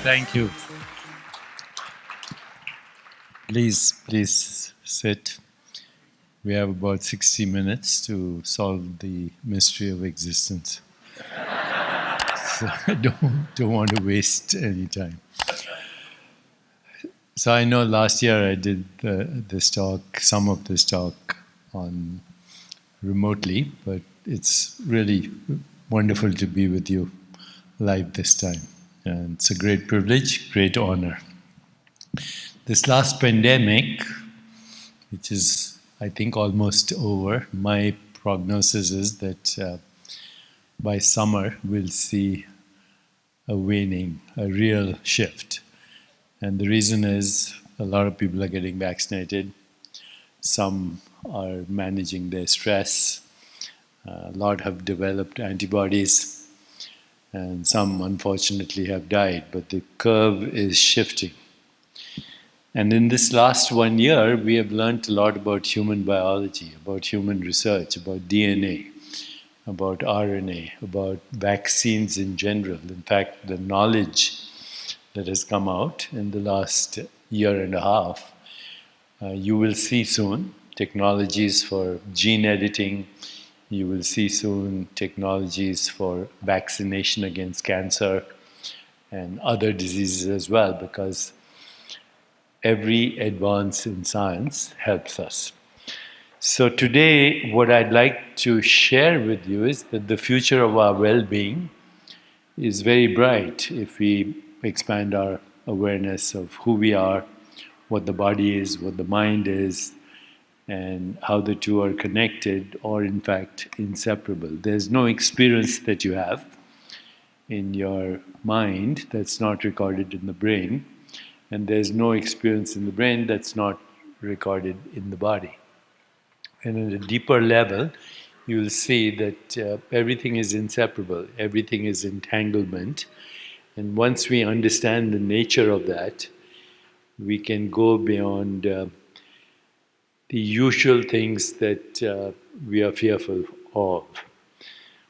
Thank you. Please sit. We have about 60 minutes to solve the mystery of existence. So I don't want to waste any time. So I know last year I did this talk, some of this talk on remotely, but it's really wonderful to be with you live this time. And it's a great privilege, great honor. This last pandemic, which is, I think, almost over, my prognosis is that by summer we'll see a waning, a real shift. And the reason is a lot of people are getting vaccinated. Some are managing their stress. A lot have developed antibodies. And some, unfortunately, have died. But the curve is shifting. And in this last 1 year, we have learned a lot about human biology, about human research, about DNA, about RNA, about vaccines in general. In fact, the knowledge that has come out in the last year and a half, you will see soon technologies for gene editing. You will see soon technologies for vaccination against cancer and other diseases as well, because every advance in science helps us. So today, what I'd like to share with you is that the future of our well-being is very bright if we expand our awareness of who we are, what the body is, what the mind is, and how the two are connected or in fact inseparable. There's no experience that you have in your mind that's not recorded in the brain, and there's no experience in the brain that's not recorded in the body. And at a deeper level, you will see that everything is inseparable, everything is entanglement. And once we understand the nature of that, we can go beyond the usual things that we are fearful of.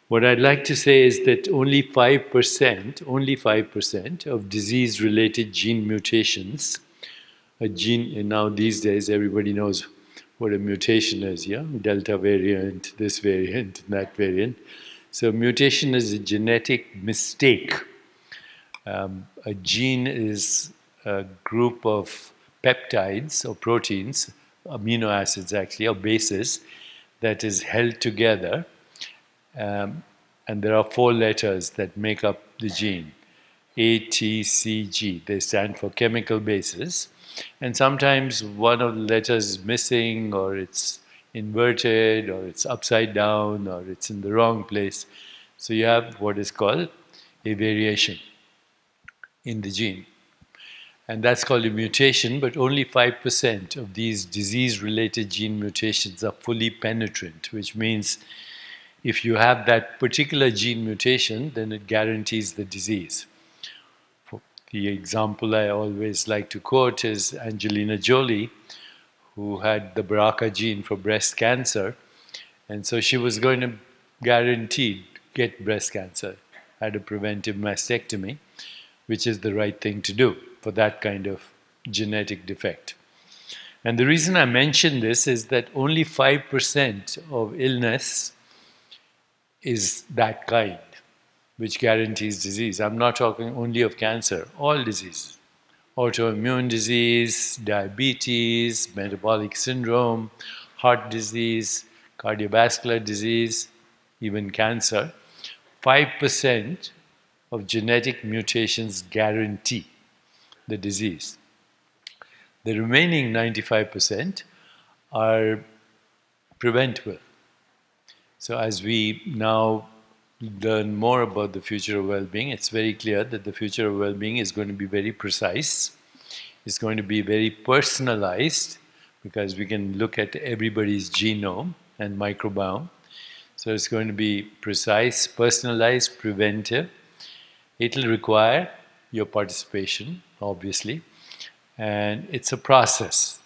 What I'd like to say is that only 5% of disease-related gene mutations, and now these days everybody knows what a mutation is, yeah? Delta variant, this variant, that variant. So mutation is a genetic mistake. A gene is a group of peptides or proteins, amino acids actually, or bases, that is held together. And there are 4 letters that make up the gene, A, T, C, G. They stand for chemical bases. And sometimes one of the letters is missing, or it's inverted, or it's upside down, or it's in the wrong place. So you have what is called a variation in the gene. And that's called a mutation, but only 5% of these disease-related gene mutations are fully penetrant, which means if you have that particular gene mutation, then it guarantees the disease. The example I always like to quote is Angelina Jolie, who had the BRCA gene for breast cancer, and so she was going to guaranteed get breast cancer, had a preventive mastectomy, which is the right thing to do for that kind of genetic defect. And the reason I mention this is that only 5% of illness is that kind, which guarantees disease. I'm not talking only of cancer, all diseases. Autoimmune disease, diabetes, metabolic syndrome, heart disease, cardiovascular disease, even cancer. 5% of genetic mutations guarantee the disease. The remaining 95% are preventable. So as we now learn more about the future of well-being, it's very clear that the future of well-being is going to be very precise. It's going to be very personalized, because we can look at everybody's genome and microbiome. So it's going to be precise, personalized, preventive. It'll require your participation, obviously, and it's a process.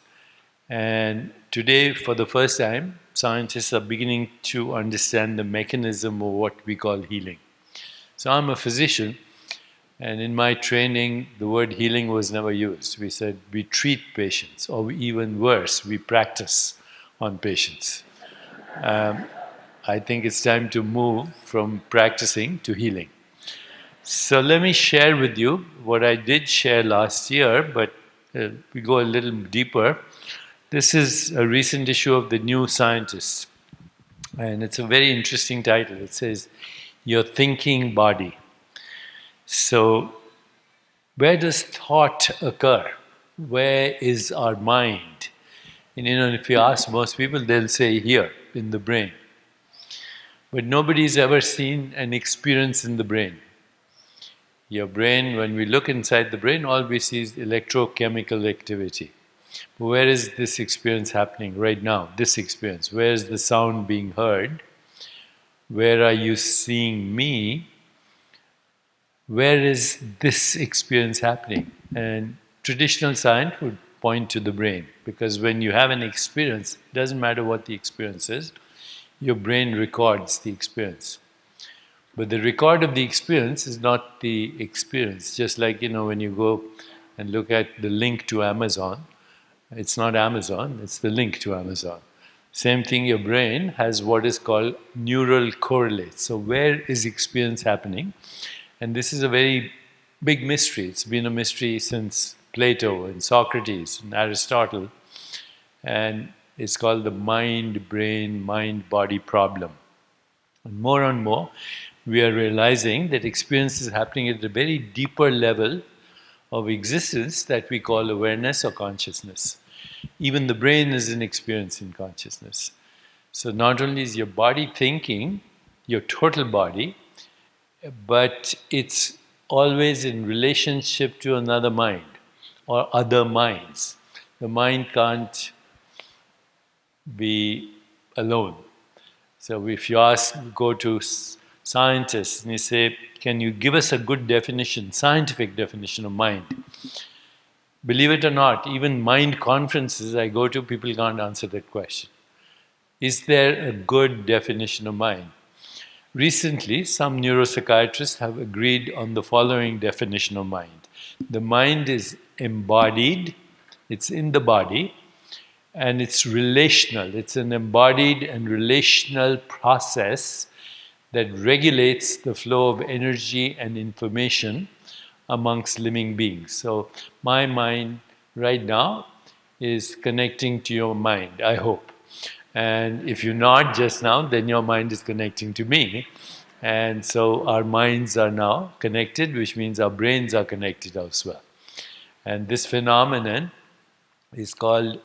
And today, for the first time, scientists are beginning to understand the mechanism of what we call healing. So I'm a physician, And in my training, the word healing was never used. We said we treat patients, or even worse, we practice on patients. I think it's time to move from practicing to healing. So let me share with you what I did share last year, but we go a little deeper. This is a recent issue of the New Scientist, and it's a very interesting title. It says, Your Thinking Body. So, where does thought occur? Where is our mind? And if you ask most people, they'll say here, in the brain. But nobody's ever seen an experience in the brain. Your brain, when we look inside the brain, all we see is electrochemical activity. But where is this experience happening right now? This experience. Where is the sound being heard? Where are you seeing me? Where is this experience happening? And traditional science would point to the brain, because when you have an experience, it doesn't matter what the experience is, your brain records the experience. But the record of the experience is not the experience. Just like, when you go and look at the link to Amazon, it's not Amazon, it's the link to Amazon. Same thing, your brain has what is called neural correlates. So where is experience happening? And this is a very big mystery. It's been a mystery since Plato and Socrates and Aristotle. And it's called the mind-brain, mind-body problem. And more, we are realizing that experience is happening at a very deeper level of existence that we call awareness or consciousness. Even the brain is an experience in consciousness. So not only is your body thinking, your total body, but it's always in relationship to another mind or other minds. The mind can't be alone. So if you go to scientists and you say, can you give us a good definition, scientific definition of mind? Believe it or not, even mind conferences I go to, people can't answer that question. Is there a good definition of mind? Recently, some neuropsychiatrists have agreed on the following definition of mind. The mind is embodied, it's in the body, and it's relational. It's an embodied and relational process that regulates the flow of energy and information amongst living beings. So my mind right now is connecting to your mind, I hope. And if you nod just now, then your mind is connecting to me. And so our minds are now connected, which means our brains are connected as well. And this phenomenon is called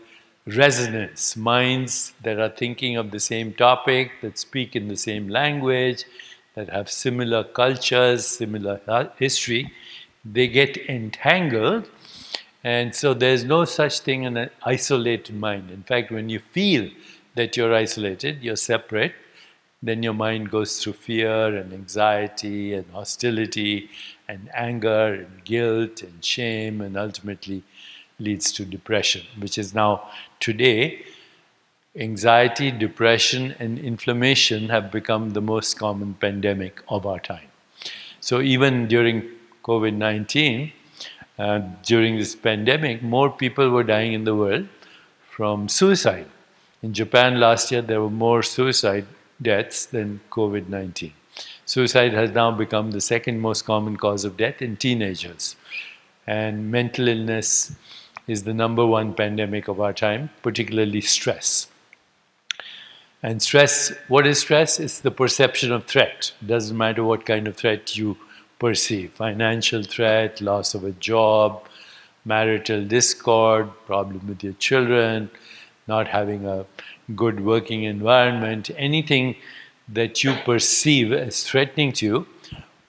resonance. Minds that are thinking of the same topic, that speak in the same language, that have similar cultures, similar history, they get entangled. And so there's no such thing in an isolated mind. In fact, when you feel that you're isolated, you're separate, then your mind goes through fear and anxiety and hostility and anger and guilt and shame, and ultimately leads to depression, which is now today, anxiety, depression and inflammation have become the most common pandemic of our time. So even during COVID-19, during this pandemic, more people were dying in the world from suicide. In Japan last year, there were more suicide deaths than COVID-19. Suicide has now become the second most common cause of death in teenagers. And mental illness is the number one pandemic of our time, particularly stress. And stress, what is stress? It's the perception of threat. It doesn't matter what kind of threat you perceive. Financial threat, loss of a job, marital discord, problem with your children, not having a good working environment, anything that you perceive as threatening to you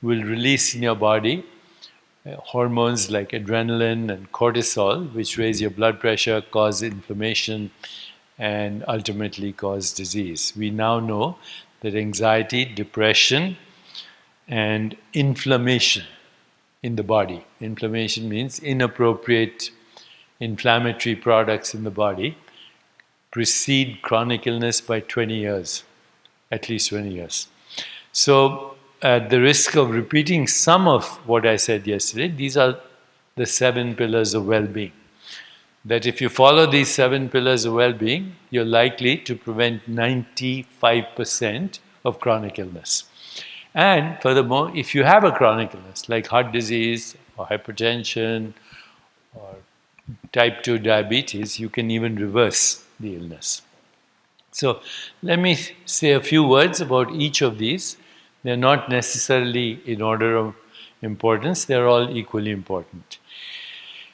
will release in your body hormones like adrenaline and cortisol, which raise your blood pressure, cause inflammation, and ultimately cause disease. We now know that anxiety, depression, and inflammation in the body. Inflammation means inappropriate inflammatory products in the body precede chronic illness by 20 years, at least 20 years. So at the risk of repeating some of what I said yesterday, these are the 7 pillars of well-being. That if you follow these 7 pillars of well-being, you're likely to prevent 95% of chronic illness. And furthermore, if you have a chronic illness like heart disease or hypertension or type 2 diabetes, you can even reverse the illness. So let me say a few words about each of these. They're not necessarily in order of importance, they're all equally important.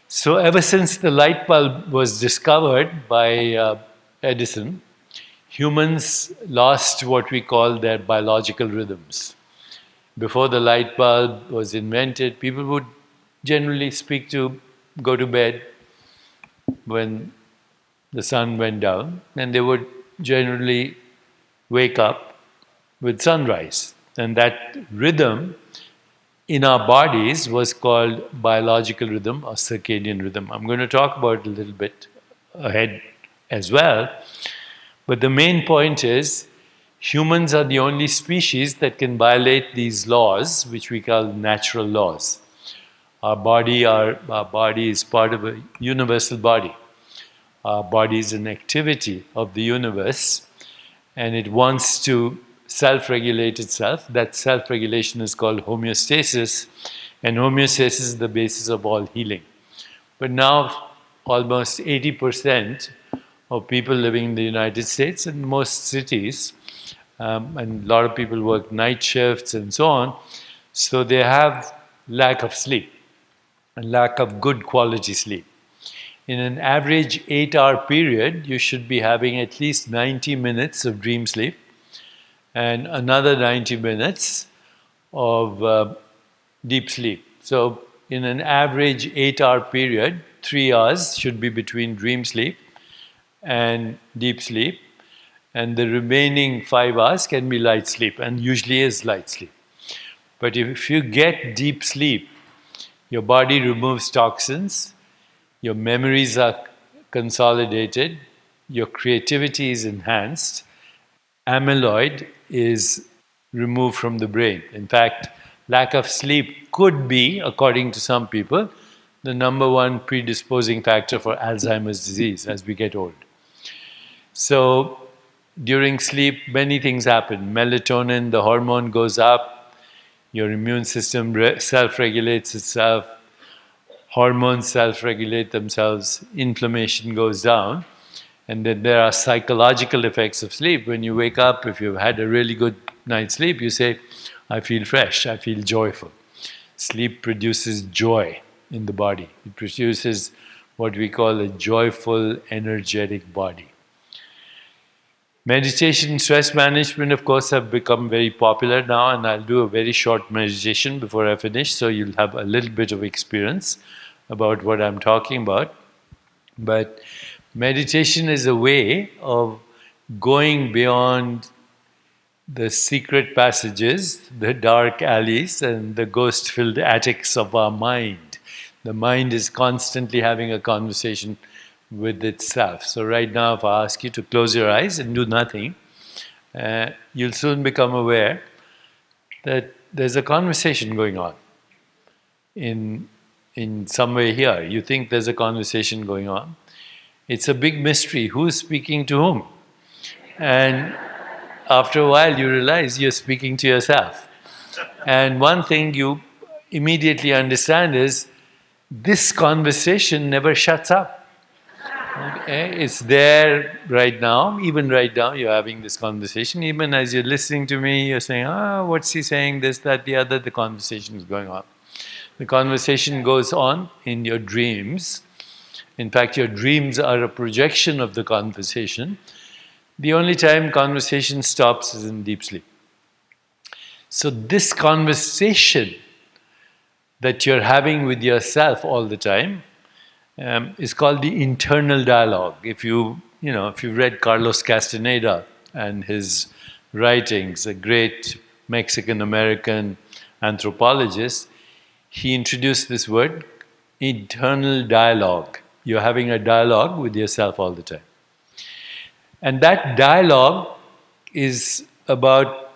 So ever since the light bulb was discovered by Edison, humans lost what we call their biological rhythms. Before the light bulb was invented, people would generally go to bed when the sun went down, and they would generally wake up with sunrise. And that rhythm in our bodies was called biological rhythm or circadian rhythm. I'm going to talk about it a little bit ahead as well. But the main point is, humans are the only species that can violate these laws, which we call natural laws. Our body is part of a universal body. Our body is an activity of the universe, and it wants to self-regulate itself. That self-regulation is called homeostasis, and homeostasis is the basis of all healing. But now almost 80% of people living in the United States and most cities, and a lot of people work night shifts and so on, so they have lack of sleep, and lack of good quality sleep. In an average 8-hour period, you should be having at least 90 minutes of dream sleep and another 90 minutes of deep sleep. So in an average 8-hour period, 3 hours should be between dream sleep and deep sleep, and the remaining 5 hours can be light sleep, and usually is light sleep. But if you get deep sleep, your body removes toxins, your memories are consolidated, your creativity is enhanced, amyloid is removed from the brain. In fact, lack of sleep could be, according to some people, the number one predisposing factor for Alzheimer's disease as we get old. So during sleep, many things happen. Melatonin, the hormone, goes up, your immune system self-regulates itself, hormones self-regulate themselves, inflammation goes down, and then there are psychological effects of sleep. When you wake up, if you've had a really good night's sleep, you say, I feel fresh, I feel joyful. Sleep produces joy in the body. It produces what we call a joyful, energetic body. Meditation and stress management, of course, have become very popular now, and I'll do a very short meditation before I finish, so you'll have a little bit of experience about what I'm talking about. But meditation is a way of going beyond the secret passages, the dark alleys, and the ghost-filled attics of our mind. The mind is constantly having a conversation with itself. So right now, if I ask you to close your eyes and do nothing, you'll soon become aware that there's a conversation going on in some way here. You think there's a conversation going on. It's a big mystery. Who's speaking to whom? And after a while, you realize you're speaking to yourself. And one thing you immediately understand is this conversation never shuts up. Okay? It's there right now. Even right now, you're having this conversation. Even as you're listening to me, you're saying, what's he saying? This, that, the other. The conversation is going on. The conversation goes on in your dreams. In fact, your dreams are a projection of the conversation. The only time conversation stops is in deep sleep. So this conversation that you're having with yourself all the time is called the internal dialogue. If you've read Carlos Castaneda and his writings, a great Mexican-American anthropologist, he introduced this word, internal dialogue. You're having a dialogue with yourself all the time. And that dialogue is about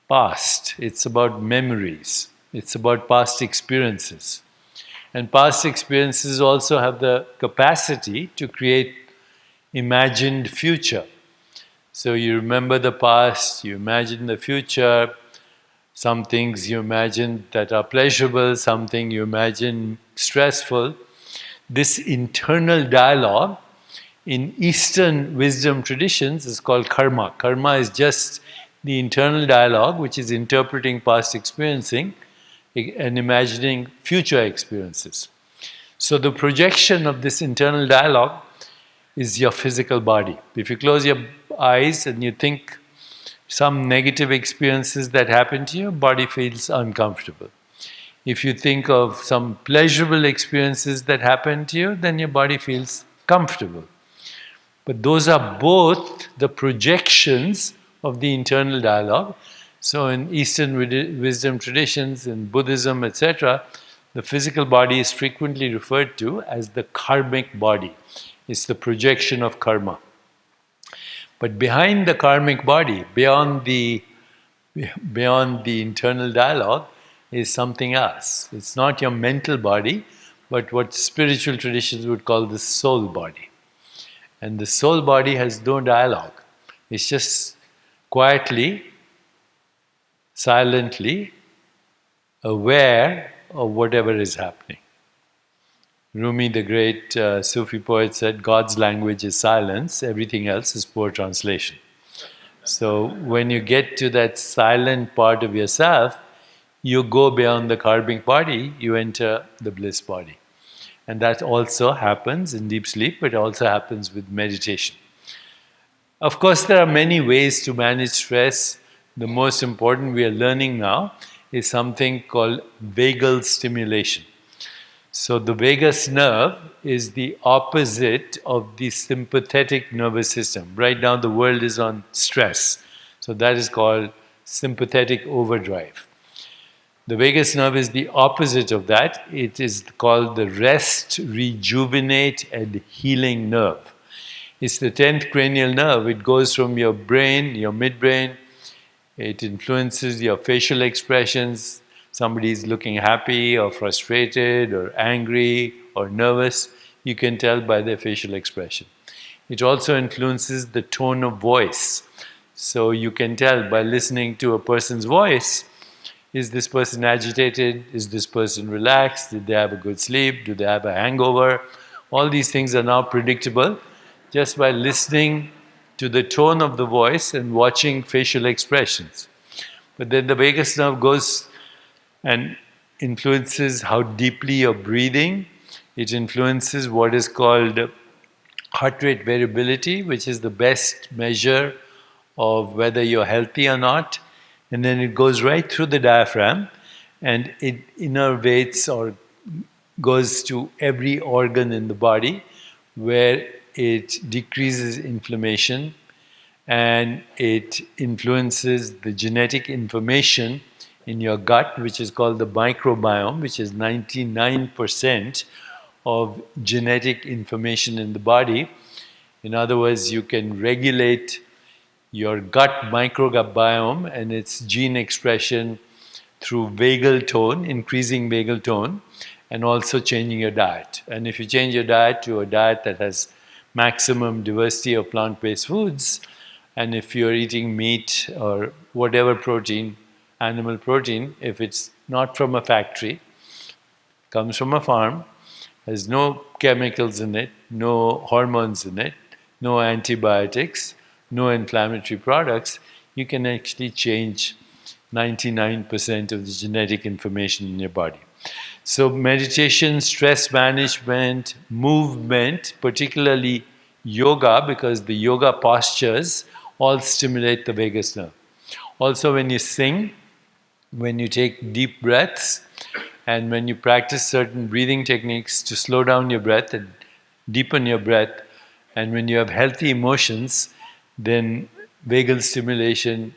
past, it's about memories, it's about past experiences. And past experiences also have the capacity to create imagined future. So you remember the past, you imagine the future, some things you imagine that are pleasurable, something you imagine stressful. This internal dialogue in Eastern wisdom traditions is called karma. Karma is just the internal dialogue which is interpreting past experiencing and imagining future experiences. So the projection of this internal dialogue is your physical body. If you close your eyes and you think some negative experiences that happen to you, your body feels uncomfortable. If you think of some pleasurable experiences that happen to you, then your body feels comfortable. But those are both the projections of the internal dialogue. So in Eastern wisdom traditions, in Buddhism, etc., the physical body is frequently referred to as the karmic body. It's the projection of karma. But behind the karmic body, beyond the internal dialogue, is something else. It's not your mental body, but what spiritual traditions would call the soul body. And the soul body has no dialogue. It's just quietly, silently aware of whatever is happening. Rumi, the great Sufi poet, said, God's language is silence, everything else is poor translation. So when you get to that silent part of yourself, you go beyond the karmic body, you enter the bliss body. And that also happens in deep sleep, but it also happens with meditation. Of course, there are many ways to manage stress. The most important we are learning now is something called vagal stimulation. So the vagus nerve is the opposite of the sympathetic nervous system. Right now the world is on stress. So that is called sympathetic overdrive. The vagus nerve is the opposite of that. It is called the rest, rejuvenate and healing nerve. It's the 10th cranial nerve. It goes from your brain, your midbrain. It influences your facial expressions. Somebody is looking happy or frustrated or angry or nervous, you can tell by their facial expression. It also influences the tone of voice. So you can tell by listening to a person's voice, is this person agitated? Is this person relaxed? Did they have a good sleep? Do they have a hangover? All these things are now predictable just by listening to the tone of the voice and watching facial expressions. But then the vagus nerve goes and influences how deeply you're breathing. It influences what is called heart rate variability, which is the best measure of whether you're healthy or not. And then it goes right through the diaphragm and it innervates or goes to every organ in the body where it decreases inflammation and it influences the genetic information in your gut, which is called the microbiome, which is 99% of genetic information in the body. In other words, you can regulate your gut microbiome and its gene expression through vagal tone, increasing vagal tone, and also changing your diet. And if you change your diet to a diet that has maximum diversity of plant-based foods, and if you're eating meat or whatever protein, animal protein, if it's not from a factory, comes from a farm, has no chemicals in it, no hormones in it, no antibiotics, no inflammatory products, you can actually change 99% of the genetic information in your body. So meditation, stress management, movement, particularly yoga, because the yoga postures all stimulate the vagus nerve. Also when you sing, when you take deep breaths, and when you practice certain breathing techniques to slow down your breath and deepen your breath, and when you have healthy emotions, then vagal stimulation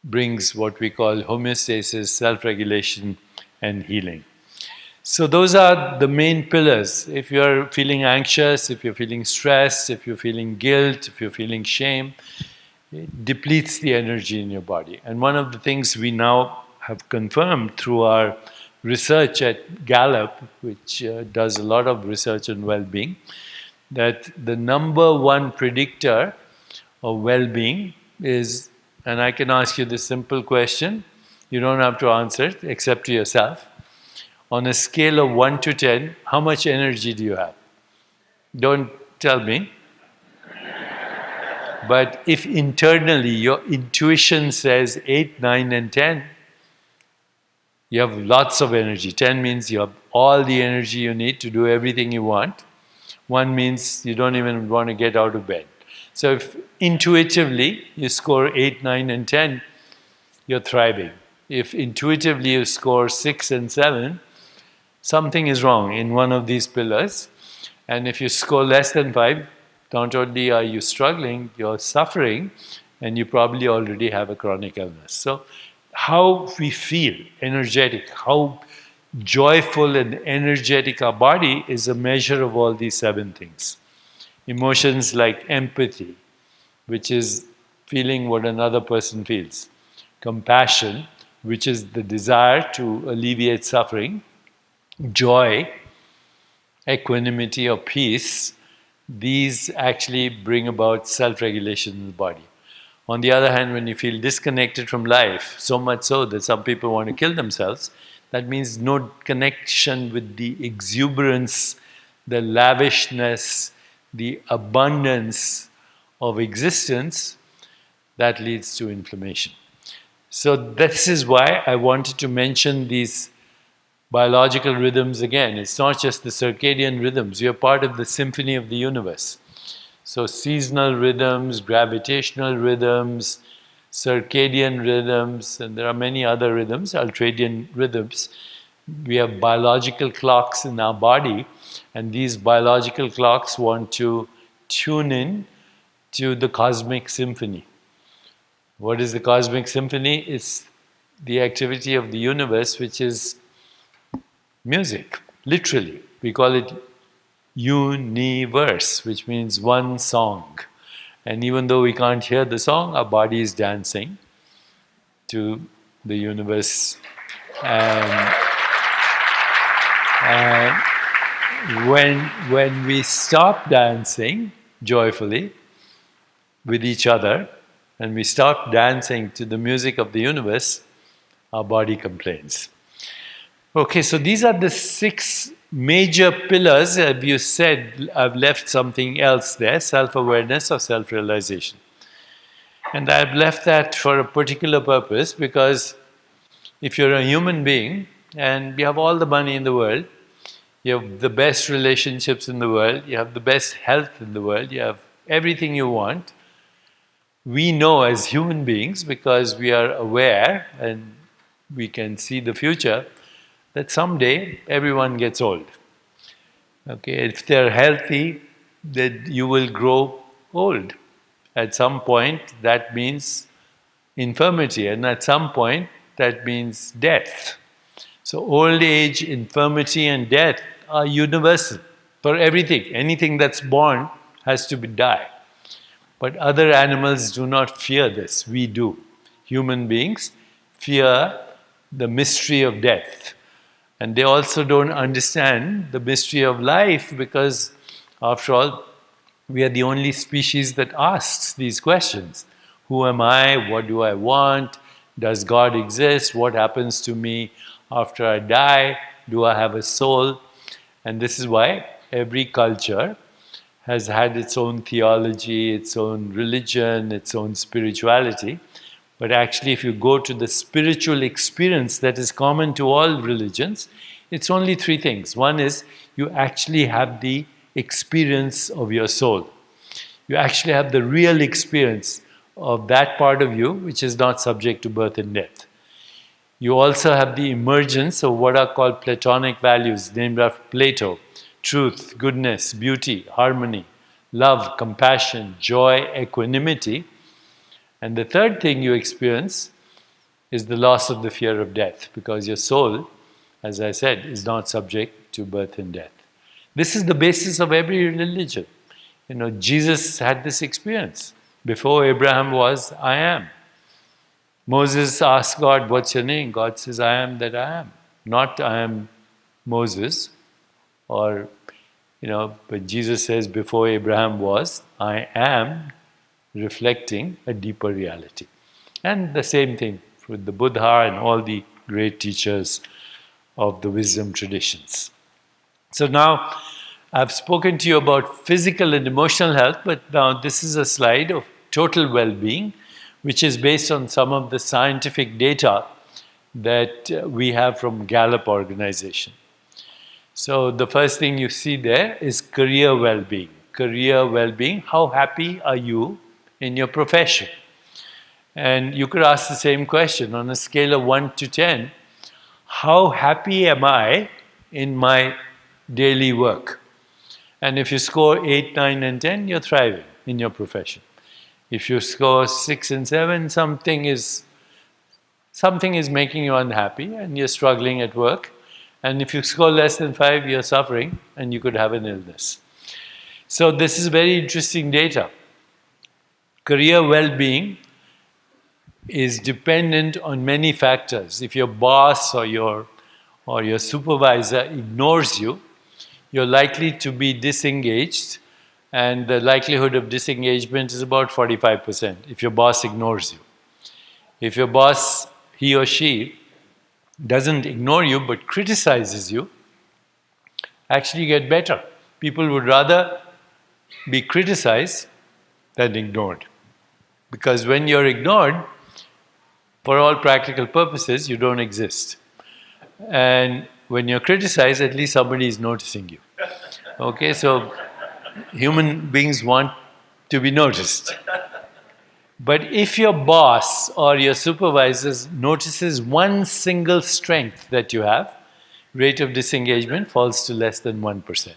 brings what we call homeostasis, self-regulation and healing. So those are the main pillars. If you're feeling anxious, if you're feeling stressed, if you're feeling guilt, if you're feeling shame, it depletes the energy in your body. And one of the things we now have confirmed through our research at Gallup, which does a lot of research on well-being, that the number one predictor of well-being is, and I can ask you this simple question, you don't have to answer it except to yourself. On a scale of 1 to 10, how much energy do you have? Don't tell me. But if internally your intuition says 8, 9, and 10, you have lots of energy. 10 means you have all the energy you need to do everything you want. 1 means you don't even want to get out of bed. So if intuitively you score 8, 9, and 10, you're thriving. If intuitively you score 6 and 7, something is wrong in one of these pillars. And if you score less than 5, not only are you struggling, you're suffering, and you probably already have a chronic illness. So how we feel, energetic, how joyful and energetic our body is a measure of all these 7 things. Emotions like empathy, which is feeling what another person feels. Compassion, which is the desire to alleviate suffering. Joy, equanimity or peace, these actually bring about self-regulation in the body. On the other hand, when you feel disconnected from life, so much so that some people want to kill themselves, that means no connection with the exuberance, the lavishness, the abundance of existence, that leads to inflammation. So this is why I wanted to mention these biological rhythms again. It's not just the circadian rhythms. You're part of the symphony of the universe. So seasonal rhythms, gravitational rhythms, circadian rhythms, and there are many other rhythms, ultradian rhythms. We have biological clocks in our body, and these biological clocks want to tune in to the cosmic symphony. What is the cosmic symphony? It's the activity of the universe, which is music, literally. We call it universe, which means one song. And even though we can't hear the song, our body is dancing to the universe. And when we stop dancing joyfully with each other, and we stop dancing to the music of the universe, our body complains. Okay, so these are the 6 major pillars. As you said, I've left something else there, self-awareness or self-realization. And I've left that for a particular purpose, because if you're a human being and you have all the money in the world, you have the best relationships in the world, you have the best health in the world, you have everything you want, we know as human beings, because we are aware and we can see the future, that someday everyone gets old. Okay, if they're healthy, then you will grow old. At some point, that means infirmity, and at some point, that means death. So old age, infirmity, and death are universal for everything. Anything that's born has to die. But other animals do not fear this. We do. Human beings fear the mystery of death. And they also don't understand the mystery of life, because, after all, we are the only species that asks these questions. Who am I? What do I want? Does God exist? What happens to me after I die? Do I have a soul? And this is why every culture has had its own theology, its own religion, its own spirituality. But actually, if you go to the spiritual experience that is common to all religions, it's only 3 things. One is you actually have the experience of your soul. You actually have the real experience of that part of you which is not subject to birth and death. You also have the emergence of what are called Platonic values, named after Plato: truth, goodness, beauty, harmony, love, compassion, joy, equanimity. And the third thing you experience is the loss of the fear of death, because your soul, as I said, is not subject to birth and death. This is the basis of every religion. Jesus had this experience. Before Abraham was, I am. Moses asked God, what's your name? God says, I am that I am. Not I am Moses, or, but Jesus says, before Abraham was, I am, reflecting a deeper reality. And the same thing with the Buddha and all the great teachers of the wisdom traditions. So now, I've spoken to you about physical and emotional health, but now this is a slide of total well-being, which is based on some of the scientific data that we have from Gallup organization. So the first thing you see there is career well-being. Career well-being, how happy are you in your profession? And you could ask the same question on a scale of 1 to 10, how happy am I in my daily work? And if you score 8, 9 and 10, you're thriving in your profession. If you score 6 and 7, something is making you unhappy and you're struggling at work. And if you score less than 5, you're suffering and you could have an illness. So this is very interesting data. Career well-being is dependent on many factors. If your boss or your supervisor ignores you, you're likely to be disengaged, and the likelihood of disengagement is about 45% if your boss ignores you. If your boss, he or she, doesn't ignore you but criticizes you, actually you get better. People would rather be criticized than ignored. Because when you're ignored, for all practical purposes, you don't exist. And when you're criticized, at least somebody is noticing you. Okay, so human beings want to be noticed. But if your boss or your supervisor notices one single strength that you have, rate of disengagement falls to less than 1%.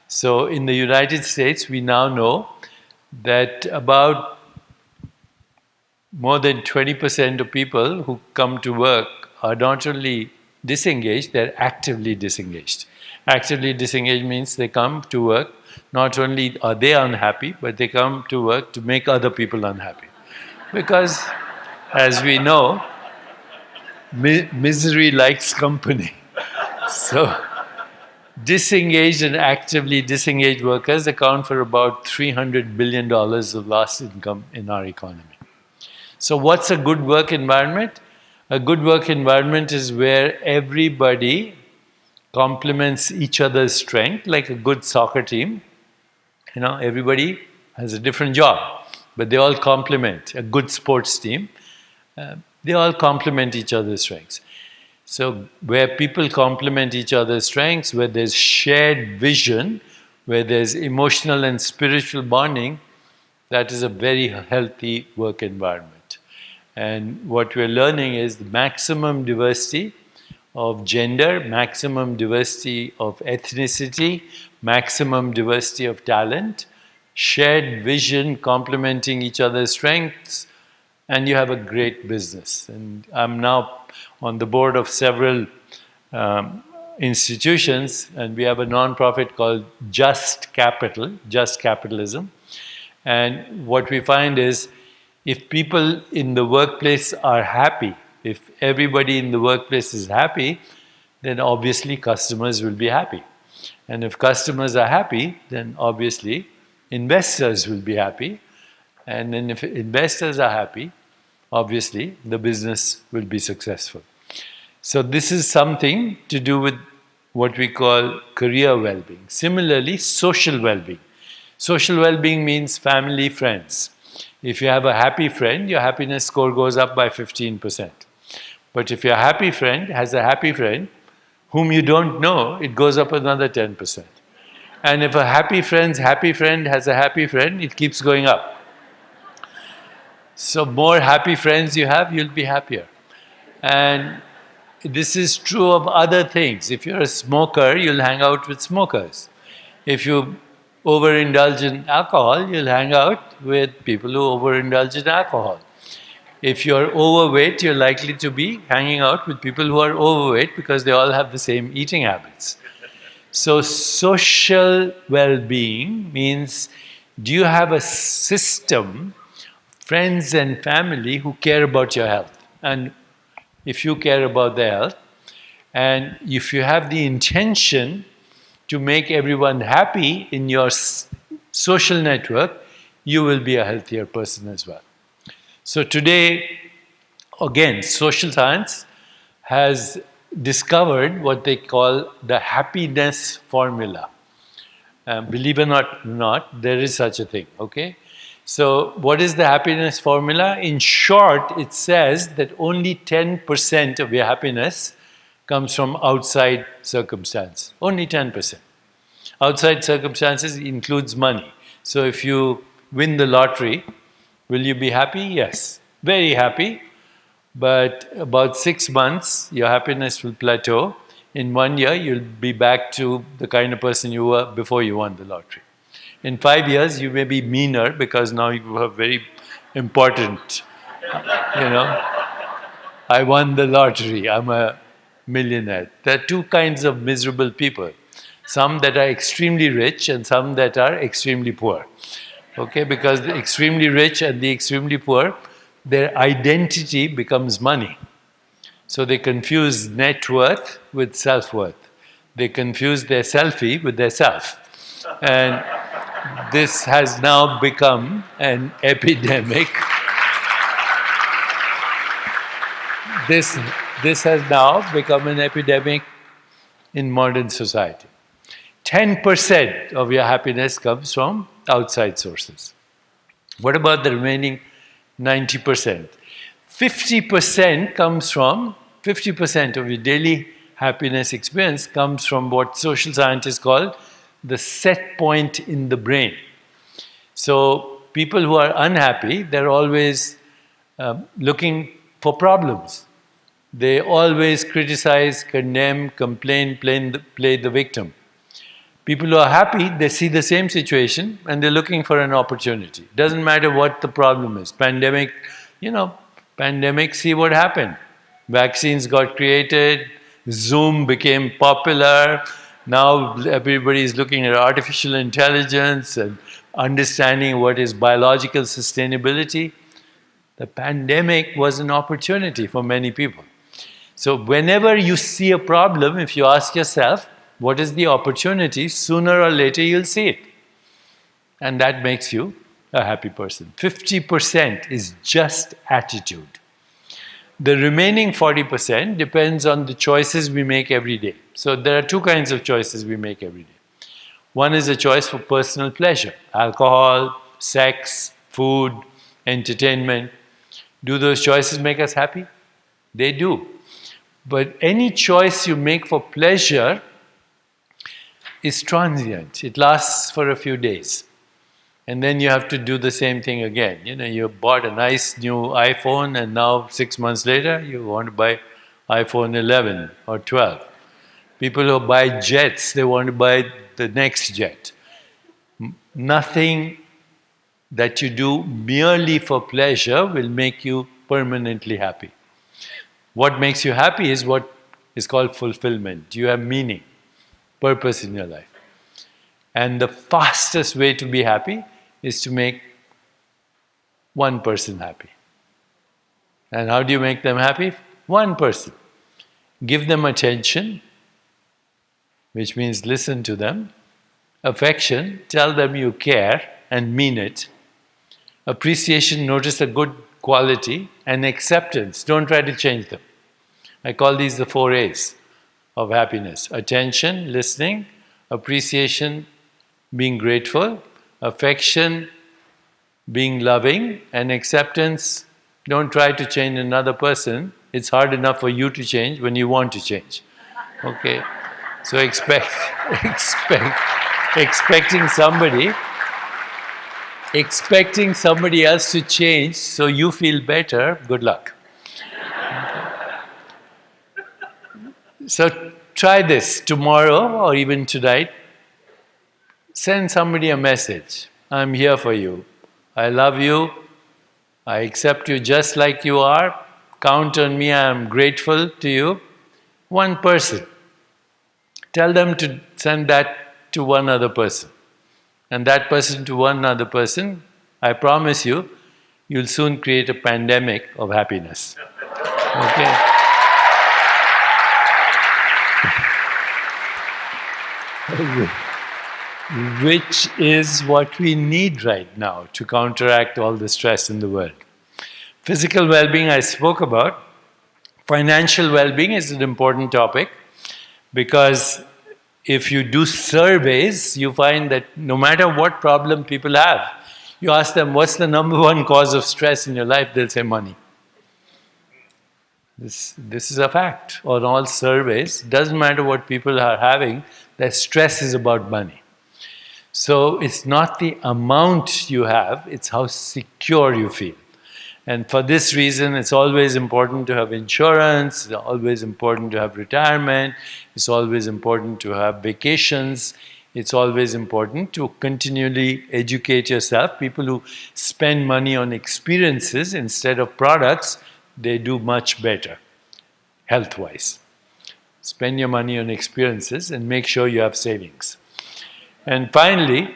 So in the United States, we now know that about more than 20% of people who come to work are not only disengaged, they're actively disengaged. Actively disengaged means they come to work, not only are they unhappy, but they come to work to make other people unhappy. Because, as we know, misery likes company. So, disengaged and actively disengaged workers account for about $300 billion of lost income in our economy. So what's a good work environment? A good work environment is where everybody complements each other's strength, like a good soccer team. Everybody has a different job, but they all complement. A good sports team, they all complement each other's strengths. So where people complement each other's strengths, where there's shared vision, where there's emotional and spiritual bonding, that is a very healthy work environment. And what we're learning is the maximum diversity of gender, maximum diversity of ethnicity, maximum diversity of talent, shared vision complementing each other's strengths, and you have a great business. And I'm now on the board of several institutions, and we have a non-profit called Just Capital, Just Capitalism. And what we find is, if people in the workplace are happy, if everybody in the workplace is happy, then obviously customers will be happy. And if customers are happy, then obviously investors will be happy. And then if investors are happy, obviously the business will be successful. So this is something to do with what we call career well-being. Similarly, social well-being. Social well-being means family, friends. If you have a happy friend, your happiness score goes up by 15%. But if your happy friend has a happy friend whom you don't know, it goes up another 10%. And if a happy friend has a happy friend, it keeps going up. So more happy friends you have, you'll be happier. And this is true of other things. If you're a smoker, you'll hang out with smokers. If you overindulge in alcohol, you'll hang out with people who overindulge in alcohol. If you're overweight, you're likely to be hanging out with people who are overweight because they all have the same eating habits. So social well-being means Do you have a system, friends and family who care about your health? And if you care about their health, and if you have the intention to make everyone happy in your social network, you will be a healthier person as well. So today, again, social science has discovered what they call the happiness formula. Believe it or not, there is such a thing, okay? So what is the happiness formula? In short, it says that only 10% of your happiness comes from outside circumstance. Only 10%. Outside circumstances includes money. So if you win the lottery, will you be happy? Yes, very happy. But about 6 months, your happiness will plateau. In 1 year, you'll be back to the kind of person you were before you won the lottery. In 5 years, you may be meaner because now you are very important. I won the lottery, I'm a millionaire. There are two kinds of miserable people. Some that are extremely rich and some that are extremely poor. Okay, because the extremely rich and the extremely poor, their identity becomes money. So they confuse net worth with self-worth. They confuse their selfie with their self. And this has now become an epidemic. This has now become an epidemic in modern society. 10% of your happiness comes from outside sources. What about the remaining 90%? 50% of your daily happiness experience comes from what social scientists call the set point in the brain. So people who are unhappy, they're always looking for problems. They always criticize, condemn, complain, play the victim. People who are happy, they see the same situation and they're looking for an opportunity. Doesn't matter what the problem is. Pandemic, see what happened. Vaccines got created, Zoom became popular. Now everybody is looking at artificial intelligence and understanding what is biological sustainability. The pandemic was an opportunity for many people. So whenever you see a problem, if you ask yourself, what is the opportunity? Sooner or later you'll see it. And that makes you a happy person. 50% is just attitude. The remaining 40% depends on the choices we make every day. So there are two kinds of choices we make every day. One is a choice for personal pleasure. Alcohol, sex, food, entertainment. Do those choices make us happy? They do. But any choice you make for pleasure is transient. It lasts for a few days. And then you have to do the same thing again. You bought a nice new iPhone and now 6 months later you want to buy iPhone 11 or 12. People who buy jets, they want to buy the next jet. Nothing that you do merely for pleasure will make you permanently happy. What makes you happy is what is called fulfillment. You have meaning, purpose in your life. And the fastest way to be happy is to make one person happy. And how do you make them happy? One person. Give them attention, which means listen to them. Affection, tell them you care and mean it. Appreciation, notice a good quality. And acceptance, don't try to change them. I call these the 4 A's of happiness. Attention, listening. Appreciation, being grateful. Affection, being loving. And acceptance, don't try to change another person. It's hard enough for you to change when you want to change. Okay? So expecting somebody else to change so you feel better, good luck. So try this tomorrow or even tonight. Send somebody a message. I'm here for you. I love you. I accept you just like you are. Count on me. I am grateful to you. One person. Tell them to send that to one other person. and that person to one other person, I promise you, you'll soon create a pandemic of happiness. Okay? Which is what we need right now to counteract all the stress in the world. Physical well-being I spoke about. Financial well-being is an important topic because if you do surveys, you find that no matter what problem people have, you ask them, what's the number one cause of stress in your life? They'll say money. This is a fact. On all surveys, doesn't matter what people are having, their stress is about money. So it's not the amount you have, it's how secure you feel. And for this reason, it's always important to have insurance, it's always important to have retirement, it's always important to have vacations, it's always important to continually educate yourself. People who spend money on experiences instead of products, they do much better, health-wise. Spend your money on experiences and make sure you have savings. And finally,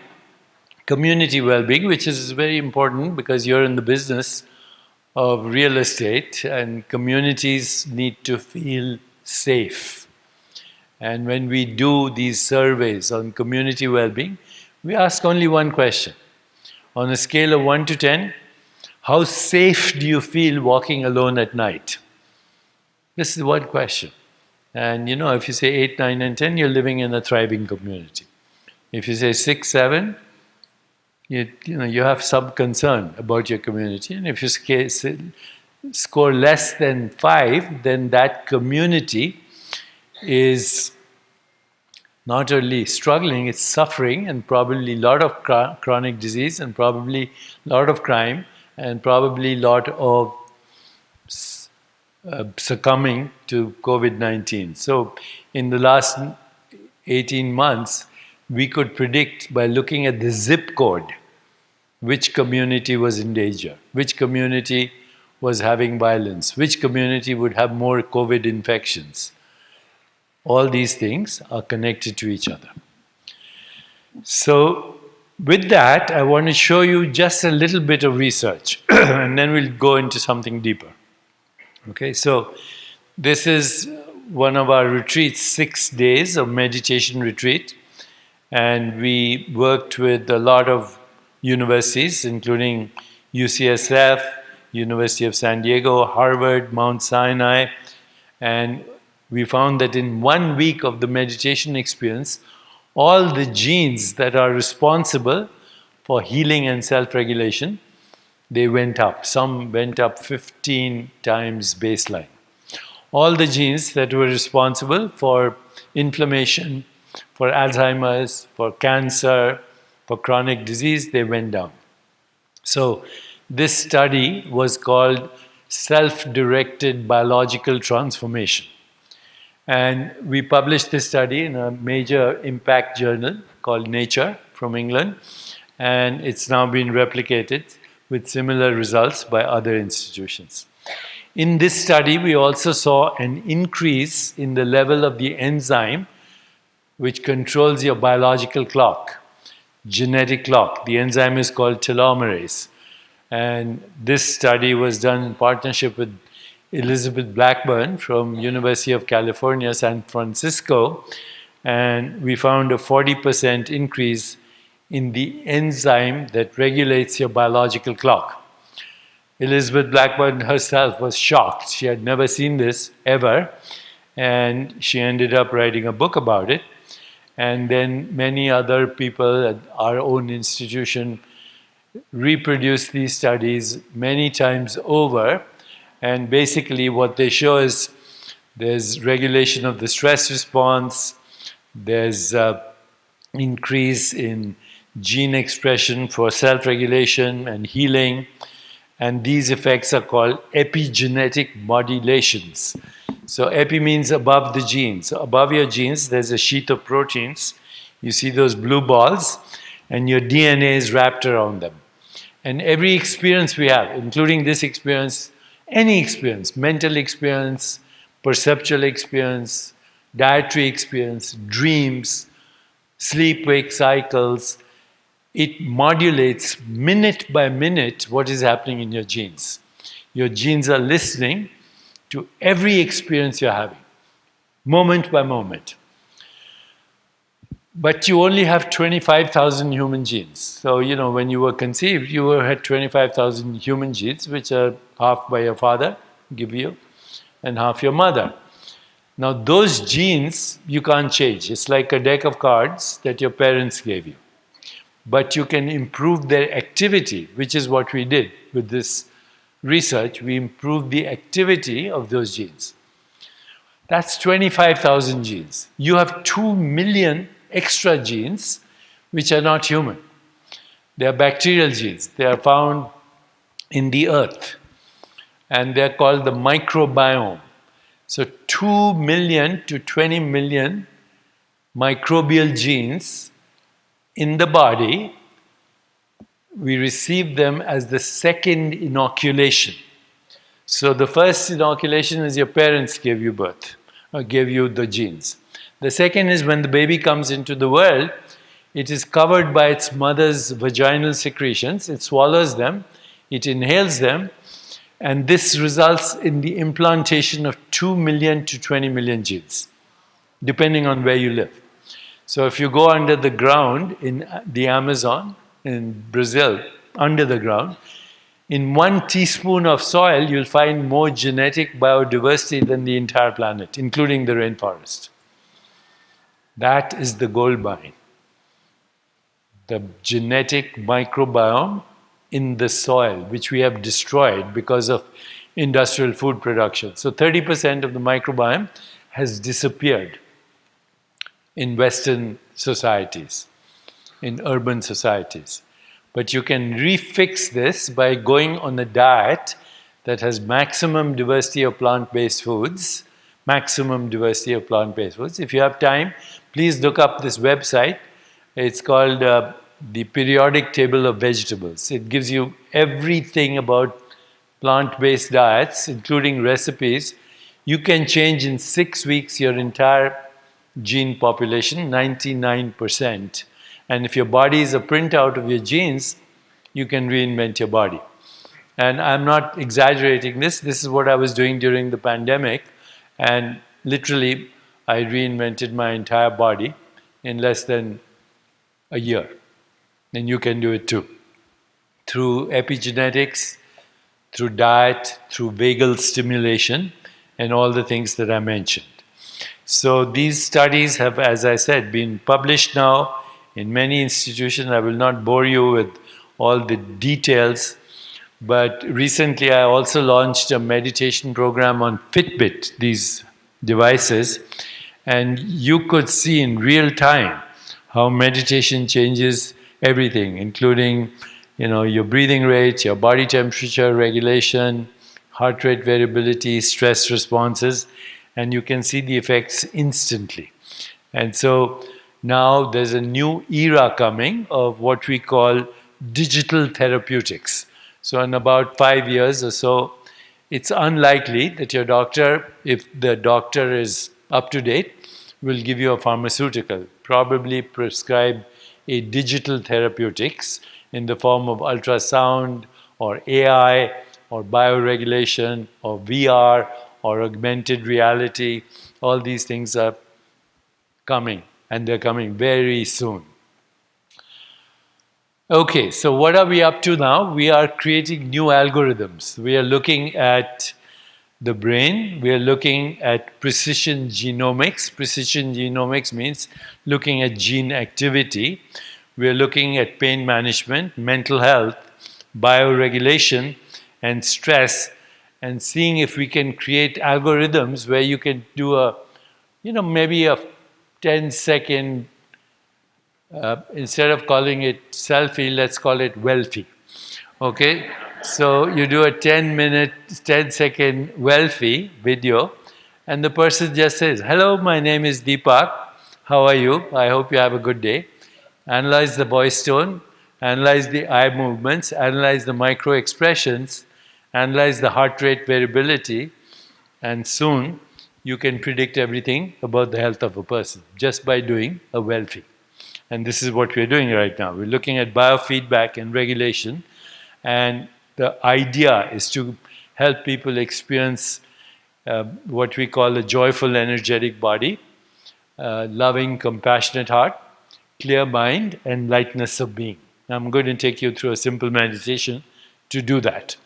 community well-being, which is very important because you're in the business of real estate and communities need to feel safe. And when we do these surveys on community well-being, we ask only one question. On a scale of 1 to 10, how safe do you feel walking alone at night? This is one question. And you know, if you say 8, 9, and 10, you're living in a thriving community. If you say 6, 7, you have some concern about your community. And if you score less than 5, then that community is not only struggling, it's suffering, and probably a lot of chronic disease, and probably a lot of crime, and probably a lot of succumbing to COVID-19. So in the last 18 months, we could predict by looking at the zip code which community was in danger, which community was having violence, which community would have more COVID infections. All these things are connected to each other. So with that, I want to show you just a little bit of research and then we'll go into something deeper. Okay, so this is one of our retreats, 6 days of meditation retreat. And we worked with a lot of universities, including UCSF, University of San Diego, Harvard, Mount Sinai. And we found that in 1 week of the meditation experience, all the genes that are responsible for healing and self-regulation, they went up. Some went up 15 times baseline. All the genes that were responsible for inflammation, for Alzheimer's, for cancer, for chronic disease, they went down. So this study was called Self-Directed Biological Transformation. And we published this study in a major impact journal called Nature from England. And it's now been replicated with similar results by other institutions. In this study, we also saw an increase in the level of the enzyme which controls your biological clock, genetic clock. The enzyme is called telomerase. And this study was done in partnership with Elizabeth Blackburn from University of California, San Francisco. And we found a 40% increase in the enzyme that regulates your biological clock. Elizabeth Blackburn herself was shocked. She had never seen this ever. And she ended up writing a book about it. And then many other people at our own institution reproduced these studies many times over. And basically what they show is there's regulation of the stress response, there's increase in gene expression for self-regulation and healing, and these effects are called epigenetic modulations. So epi means above the genes. So above your genes, there's a sheet of proteins. You see those blue balls, and your DNA is wrapped around them. And every experience we have, including this experience, any experience, mental experience, perceptual experience, dietary experience, dreams, sleep-wake cycles, it modulates minute by minute what is happening in your genes. Your genes are listening to every experience you're having, moment by moment. But you only have 25,000 human genes. So, when you were conceived, you had 25,000 human genes, which are half by your father, give you, and half your mother. Now, those genes you can't change. It's like a deck of cards that your parents gave you. But you can improve their activity, which is what we did with this research. We improved the activity of those genes. That's 25,000 genes. You have 2 million extra genes which are not human. They are bacterial genes. They are found in the earth. And they're called the microbiome. So 2 million to 20 million microbial genes in the body. We receive them as the second inoculation. So the first inoculation is your parents gave you birth, or gave you the genes. The second is when the baby comes into the world, it is covered by its mother's vaginal secretions, it swallows them, it inhales them, and this results in the implantation of 2 million to 20 million genes, depending on where you live. So if you go under the ground in the Amazon, in Brazil, under the ground, in 1 teaspoon of soil, you'll find more genetic biodiversity than the entire planet, including the rainforest. That is the gold mine. The genetic microbiome in the soil, which we have destroyed because of industrial food production. So 30% of the microbiome has disappeared in Western societies, in urban societies. But you can refix this by going on a diet that has maximum diversity of plant-based foods. Maximum diversity of plant-based foods. If you have time, please look up this website. It's called the Periodic Table of Vegetables. It gives you everything about plant-based diets, including recipes. You can change in 6 weeks your entire gene population, 99%. And if your body is a printout of your genes, you can reinvent your body. And I'm not exaggerating this. This is what I was doing during the pandemic. And literally, I reinvented my entire body in less than a year. And you can do it too. Through epigenetics, through diet, through vagal stimulation, and all the things that I mentioned. So these studies have, as I said, been published now in many institutions. I will not bore you with all the details, but recently I also launched a meditation program on Fitbit, these devices, and you could see in real time how meditation changes everything, including your breathing rate, your body temperature regulation, heart rate variability, stress responses, and you can see the effects instantly. And so now there's a new era coming of what we call digital therapeutics. So in about 5 years or so, it's unlikely that your doctor, if the doctor is up to date, will give you a pharmaceutical, probably prescribe a digital therapeutics in the form of ultrasound or AI or bioregulation or VR or augmented reality. All these things are coming, and they're coming very soon. Okay, so what are we up to now? We are creating new algorithms. We are looking at the brain. We are looking at precision genomics. Precision genomics means looking at gene activity. We are looking at pain management, mental health, bioregulation, and stress, and seeing if we can create algorithms where you can do a, maybe a 10-second, instead of calling it selfie, let's call it wealthy. Okay? So you do a 10-second wealthy video, and the person just says, "Hello, my name is Deepak. How are you? I hope you have a good day." Analyze the voice tone, analyze the eye movements, analyze the micro expressions, analyze the heart rate variability, and soon you can predict everything about the health of a person just by doing a wealthy. And this is what we're doing right now. We're looking at biofeedback and regulation. And the idea is to help people experience what we call a joyful, energetic body, loving, compassionate heart, clear mind, and lightness of being. Now, I'm going to take you through a simple meditation to do that.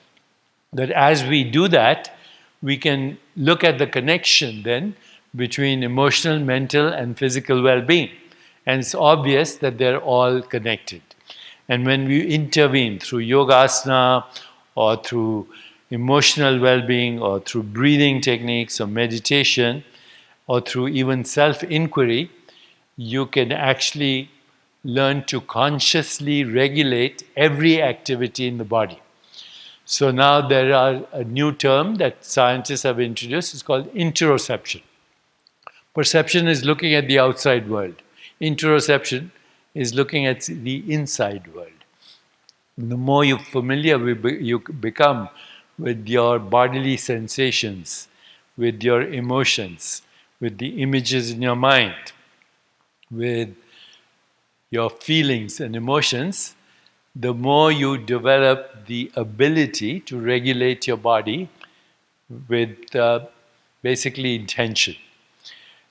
That as we do that, we can look at the connection then between emotional, mental, and physical well-being. And it's obvious that they're all connected. And when we intervene through yogasana or through emotional well-being or through breathing techniques or meditation or through even self-inquiry, you can actually learn to consciously regulate every activity in the body. So now there are a new term that scientists have introduced. It's called interoception. Perception is looking at the outside world. Interoception is looking at the inside world. The more you become with your bodily sensations, with your emotions, with the images in your mind, with your feelings and emotions, the more you develop the ability to regulate your body with basically intention.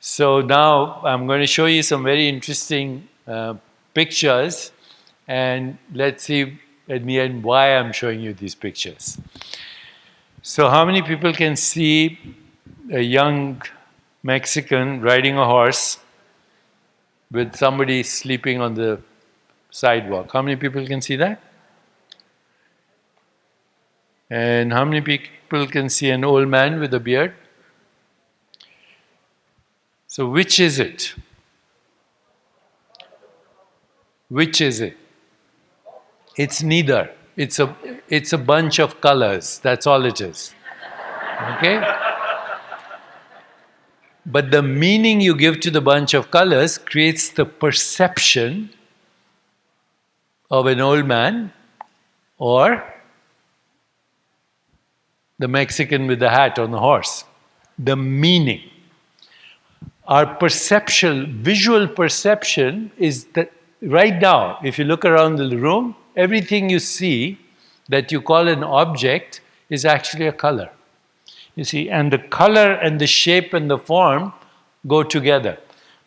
So now I'm going to show you some very interesting pictures, and let's see at the end why I'm showing you these pictures. So how many people can see a young Mexican riding a horse with somebody sleeping on the sidewalk? How many people can see that? And how many people can see an old man with a beard? So which is it? Which is it? It's neither. It's a bunch of colors. That's all it is. Okay? But the meaning you give to the bunch of colors creates the perception of an old man or the Mexican with the hat on the horse. The meaning. Our perception, visual perception is that right now, if you look around the room, everything you see that you call an object is actually a color. You see, and the color and the shape and the form go together.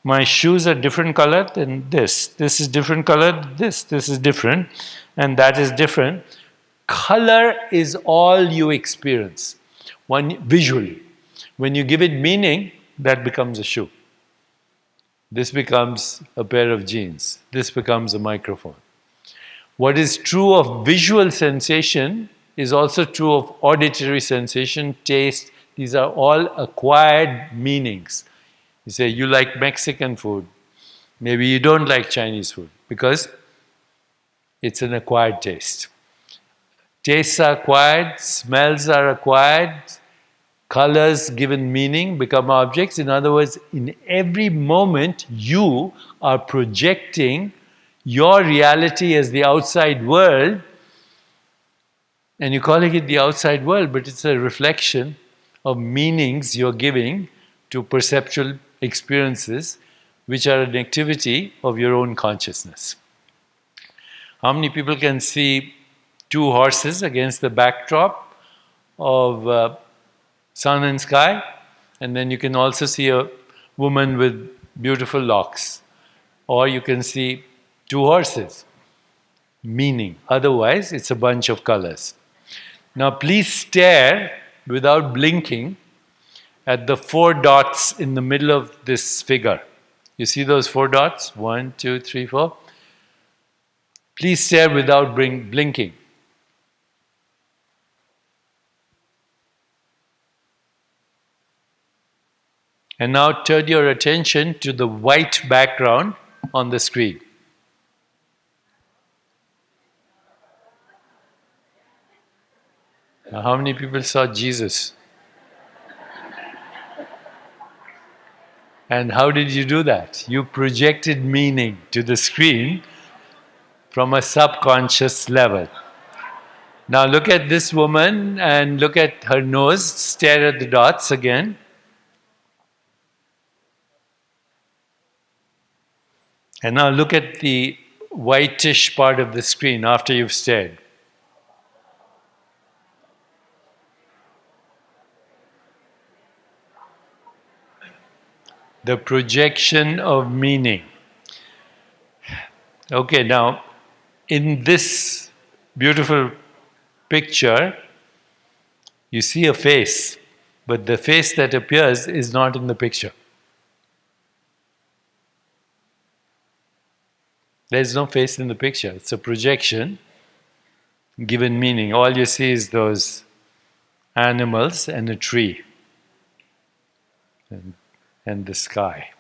My shoes are different color than this. This is different color than this. This is different. And that is different. Color is all you experience visually. When you give it meaning, that becomes a shoe. This becomes a pair of jeans. This becomes a microphone. What is true of visual sensation is also true of auditory sensation, taste. These are all acquired meanings. You say you like Mexican food. Maybe you don't like Chinese food because it's an acquired taste. Tastes are acquired, smells are acquired, colors given meaning become objects. In other words, in every moment you are projecting your reality as the outside world, and you're calling it the outside world, but it's a reflection of meanings you're giving to perceptual experiences, which are an activity of your own consciousness. How many people can see two horses against the backdrop of sun and sky? And then you can also see a woman with beautiful locks. Or you can see two horses. Meaning. Otherwise, it's a bunch of colors. Now please stare without blinking at the 4 dots in the middle of this figure. You see those 4 dots? 1, 2, 3, 4. Please stare without blinking. And now turn your attention to the white background on the screen. Now, how many people saw Jesus? And how did you do that? You projected meaning to the screen from a subconscious level. Now look at this woman and look at her nose, stare at the dots again. And now look at the whitish part of the screen after you've stared. The projection of meaning. Okay, now in this beautiful picture, you see a face, but the face that appears is not in the picture. There's no face in the picture. It's a projection given meaning. All you see is those animals and a tree and the sky.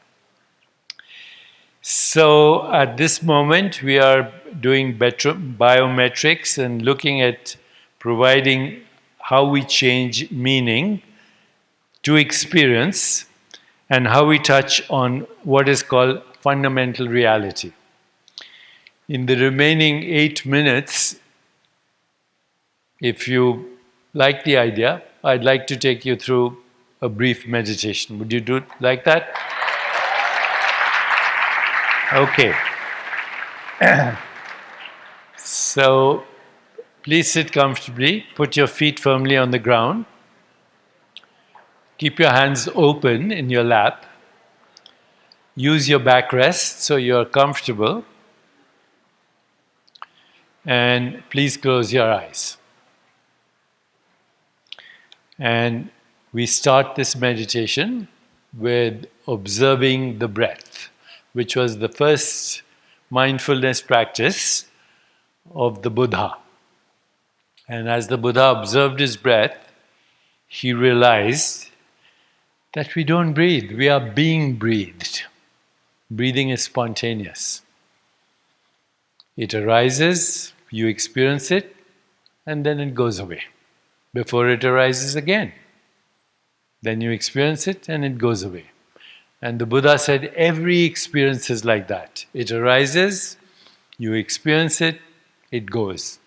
So at this moment, we are doing better biometrics and looking at providing how we change meaning to experience and how we touch on what is called fundamental reality. In the remaining 8 minutes, if you like the idea, I'd like to take you through a brief meditation. Would you do it like that? Okay. So, please sit comfortably. Put your feet firmly on the ground. Keep your hands open in your lap. Use your backrest so you're comfortable. And please close your eyes. And we start this meditation with observing the breath, which was the first mindfulness practice of the Buddha. And as the Buddha observed his breath, he realized that we don't breathe, we are being breathed. Breathing is spontaneous. It arises, you experience it, and then it goes away before it arises again. Then you experience it and it goes away. And the Buddha said every experience is like that. It arises, you experience it, it goes.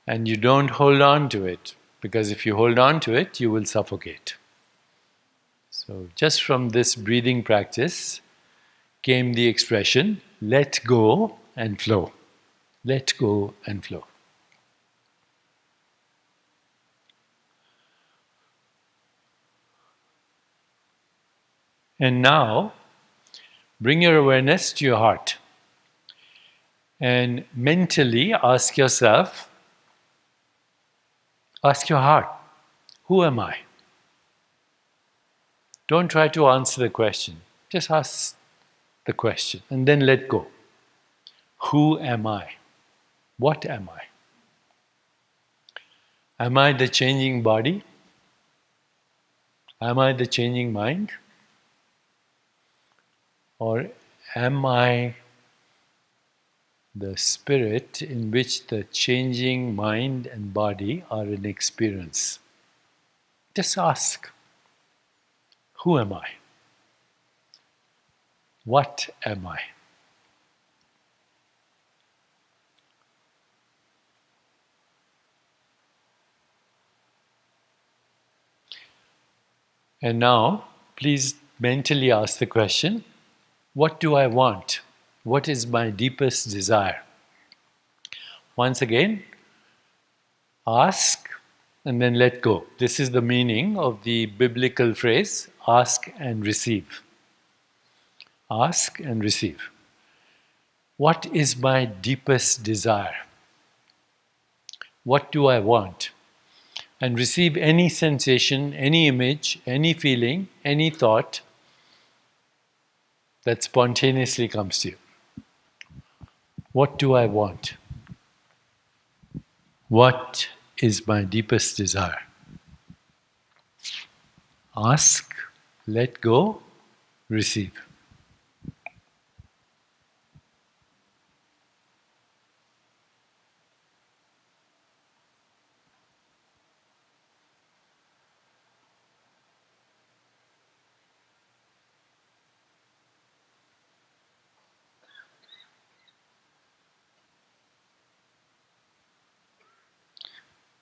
And you don't hold on to it, because if you hold on to it, you will suffocate. So just from this breathing practice came the expression, let go and flow. Let go and flow. And now, bring your awareness to your heart. And mentally ask yourself, ask your heart, who am I? Don't try to answer the question. Just ask the question and then let go. Who am I? What am I? Am I the changing body? Am I the changing mind? Or am I the spirit in which the changing mind and body are an experience? Just ask, who am I? What am I? And now, please mentally ask the question, what do I want? What is my deepest desire? Once again, ask and then let go. This is the meaning of the biblical phrase, ask and receive. Ask and receive. What is my deepest desire? What do I want? And receive any sensation, any image, any feeling, any thought that spontaneously comes to you. What do I want? What is my deepest desire? Ask, let go, receive.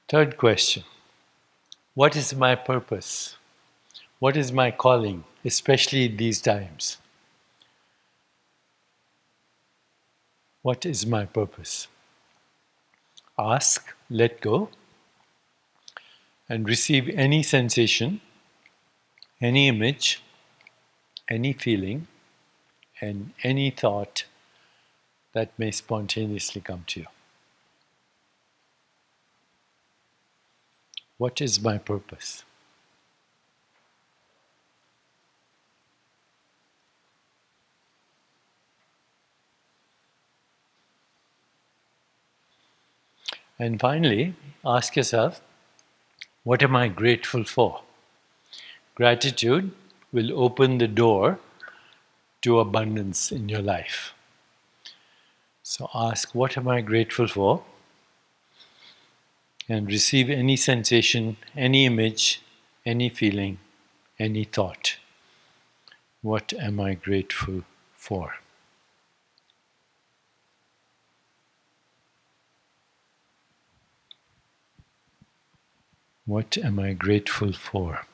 Third question, what is my purpose? What is my calling, especially these times? What is my purpose? Ask, let go, and receive any sensation, any image, any feeling, and any thought that may spontaneously come to you. What is my purpose? And finally, ask yourself, what am I grateful for? Gratitude will open the door to abundance in your life. So ask, what am I grateful for? And receive any sensation, any image, any feeling, any thought. What am I grateful for? What am I grateful for?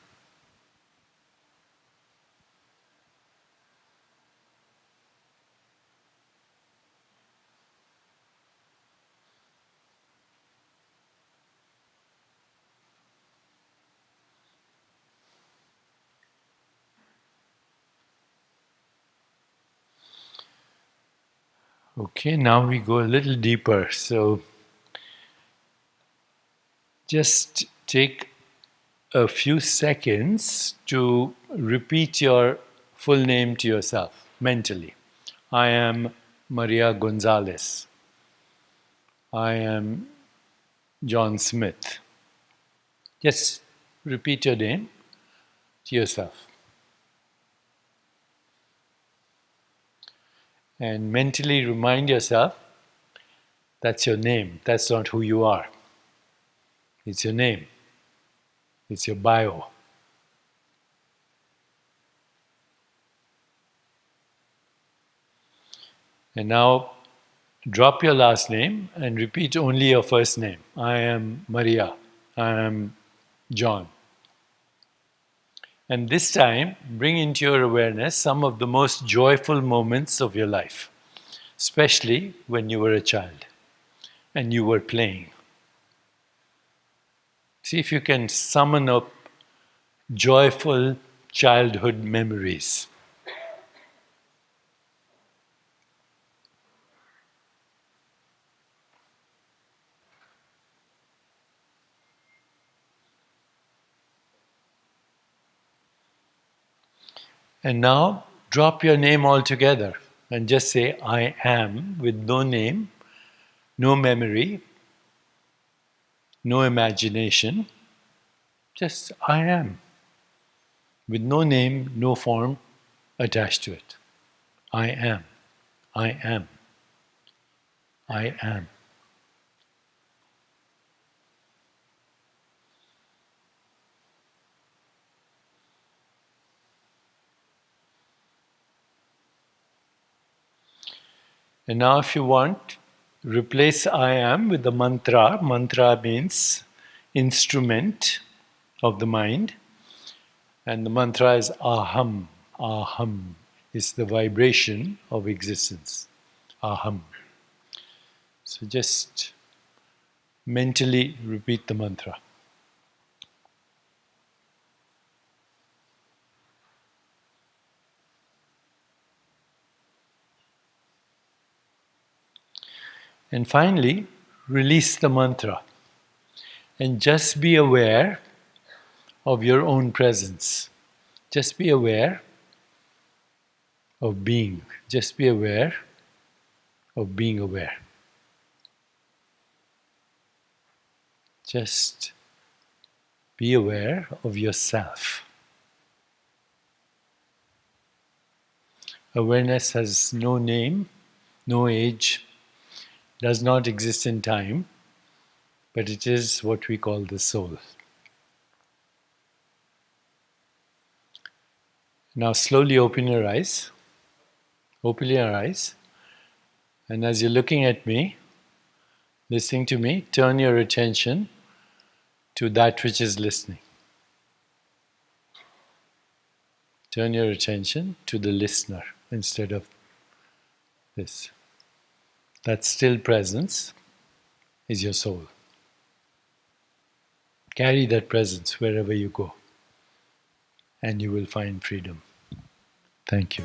Okay, now we go a little deeper. So just take a few seconds to repeat your full name to yourself mentally. I am Maria Gonzalez. I am John Smith. Just repeat your name to yourself. And mentally remind yourself that's your name, that's not who you are. It's your name, it's your bio. And now drop your last name and repeat only your first name. I am Maria. I am John. And this time, bring into your awareness some of the most joyful moments of your life, especially when you were a child and you were playing. See if you can summon up joyful childhood memories. And now drop your name altogether and just say, I am, with no name, no memory, no imagination, just I am, with no name, no form attached to it. I am, I am, I am. And now if you want, replace I am with the mantra. Mantra means instrument of the mind. And the mantra is aham. Aham is the vibration of existence. Aham. So just mentally repeat the mantra. And finally, release the mantra. And just be aware of your own presence. Just be aware of being. Just be aware of being aware. Just be aware of yourself. Awareness has no name, no age, does not exist in time, but it is what we call the soul. Now slowly open your eyes. Open your eyes. And as you're looking at me, listening to me, turn your attention to that which is listening. Turn your attention to the listener instead of this. that still presence is your soul. Carry that presence wherever you go, and you will find freedom. Thank you.